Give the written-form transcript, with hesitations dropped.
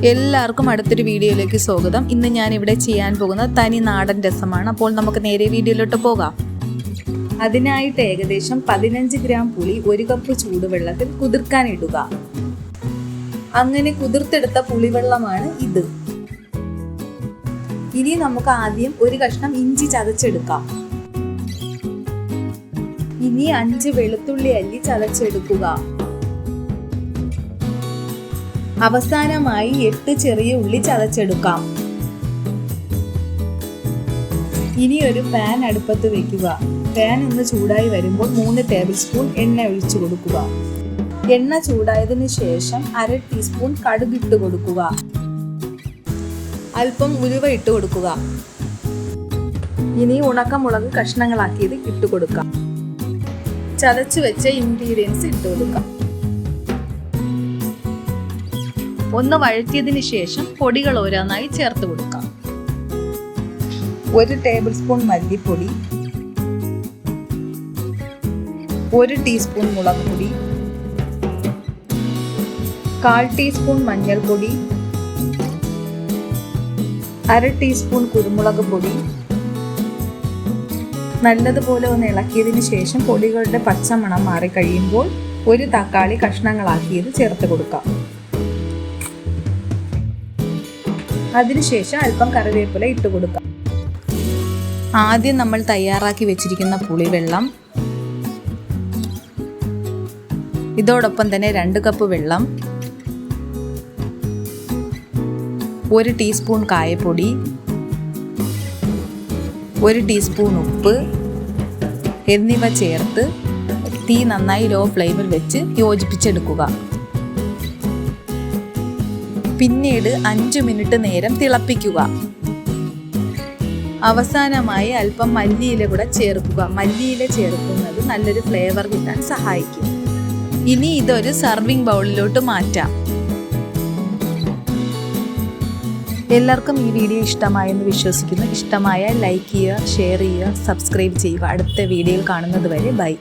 എല്ലാവർക്കും അടുത്തൊരു വീഡിയോയിലേക്ക് സ്വാഗതം. ഇന്ന് ഞാൻ ഇവിടെ ചെയ്യാൻ പോകുന്ന തനി നാടൻ രസമാണ്. അപ്പോൾ നമുക്ക് നേരെ വീഡിയോയിലോട്ട് പോകാം. അതിനായിട്ട് ഏകദേശം 15 ഗ്രാം പുളി 1 കപ്പ് ചൂടുവെള്ളത്തിൽ കുതിർക്കാൻ ഇടുക. അങ്ങനെ കുതിർത്തെടുത്ത പുളിവെള്ളമാണ് ഇത്. ഇനി നമുക്ക് ആദ്യം ഒരു കഷ്ണം ഇഞ്ചി ചതച്ചെടുക്കാം. ഇനി 5 വെളുത്തുള്ളി അല്ലി ചതച്ചെടുക്കുക. അവസാനമായി 8 ചെറിയ ഉള്ളി ചതച്ചെടുക്കാം. ഇനി ഒരു പാൻ അടുപ്പത്ത് വെക്കുക. പാൻ ഒന്ന് ചൂടായി വരുമ്പോൾ 3 ടേബിൾ സ്പൂൺ എണ്ണ ഒഴിച്ചു കൊടുക്കുക. എണ്ണ ചൂടായതിനു ശേഷം 1/2 ടീസ്പൂൺ കടുക് ഇട്ട് കൊടുക്കുക. അല്പം ഉലുവ ഇട്ട് കൊടുക്കുക. ഇനി ഉണക്കമുളക് കഷ്ണങ്ങളാക്കിയത് ഇട്ട് കൊടുക്കാം. ചതച്ചു വെച്ച ഇൻഗ്രീഡിയൻസ് ഇട്ട് കൊടുക്കാം. ഒന്ന് വഴറ്റിയതിന് ശേഷം പൊടികൾ ഓരോന്നായി ചേർത്ത് കൊടുക്കാം. 1 ടേബിൾ സ്പൂൺ മല്ലിപ്പൊടി, 1 ടീസ്പൂൺ മുളക് പൊടി, 1/4 ടീസ്പൂൺ മഞ്ഞൾപ്പൊടി, 1/2 ടീസ്പൂൺ കുരുമുളക് പൊടി. നല്ലതുപോലെ ഒന്ന് ഇളക്കിയതിന് ശേഷം പൊടികളുടെ പച്ചമണം മാറിക്കഴിയുമ്പോൾ 1 തക്കാളി കഷ്ണങ്ങളാക്കിയത് ചേർത്ത് കൊടുക്കാം. അതിനുശേഷം അല്പം കറിവേപ്പില ഇട്ട് കൊടുക്കാം. ആദ്യം നമ്മൾ തയ്യാറാക്കി വെച്ചിരിക്കുന്ന പുളിവെള്ളം, ഇതോടൊപ്പം തന്നെ 2 കപ്പ് വെള്ളം, 1 ടീസ്പൂൺ കായപ്പൊടി, 1 ടീസ്പൂൺ ഉപ്പ് എന്നിവ ചേർത്ത് തീ നന്നായി ലോ ഫ്ലെയിമിൽ വെച്ച് യോജിപ്പിച്ചെടുക്കുക. പിന്നീട് 5 മിനിറ്റ് നേരം തിളപ്പിക്കുക. അവസാനമായി അല്പം മല്ലിയില കൂടെ ചേർക്കുക. മല്ലിയില ചേർക്കുന്നത് നല്ലൊരു ഫ്ലേവർ കിട്ടാൻ സഹായിക്കും. ഇനി ഇതൊരു സർവിംഗ് ബൗളിലോട്ട് മാറ്റാം. എല്ലാവർക്കും ഈ വീഡിയോ ഇഷ്ടമായെന്ന് വിശ്വസിക്കുന്നു. ഇഷ്ടമായാൽ ലൈക്ക് ചെയ്യുക, ഷെയർ ചെയ്യുക, സബ്സ്ക്രൈബ് ചെയ്യുക. അടുത്ത വീഡിയോയിൽ കാണുന്നത് വരെ ബൈ.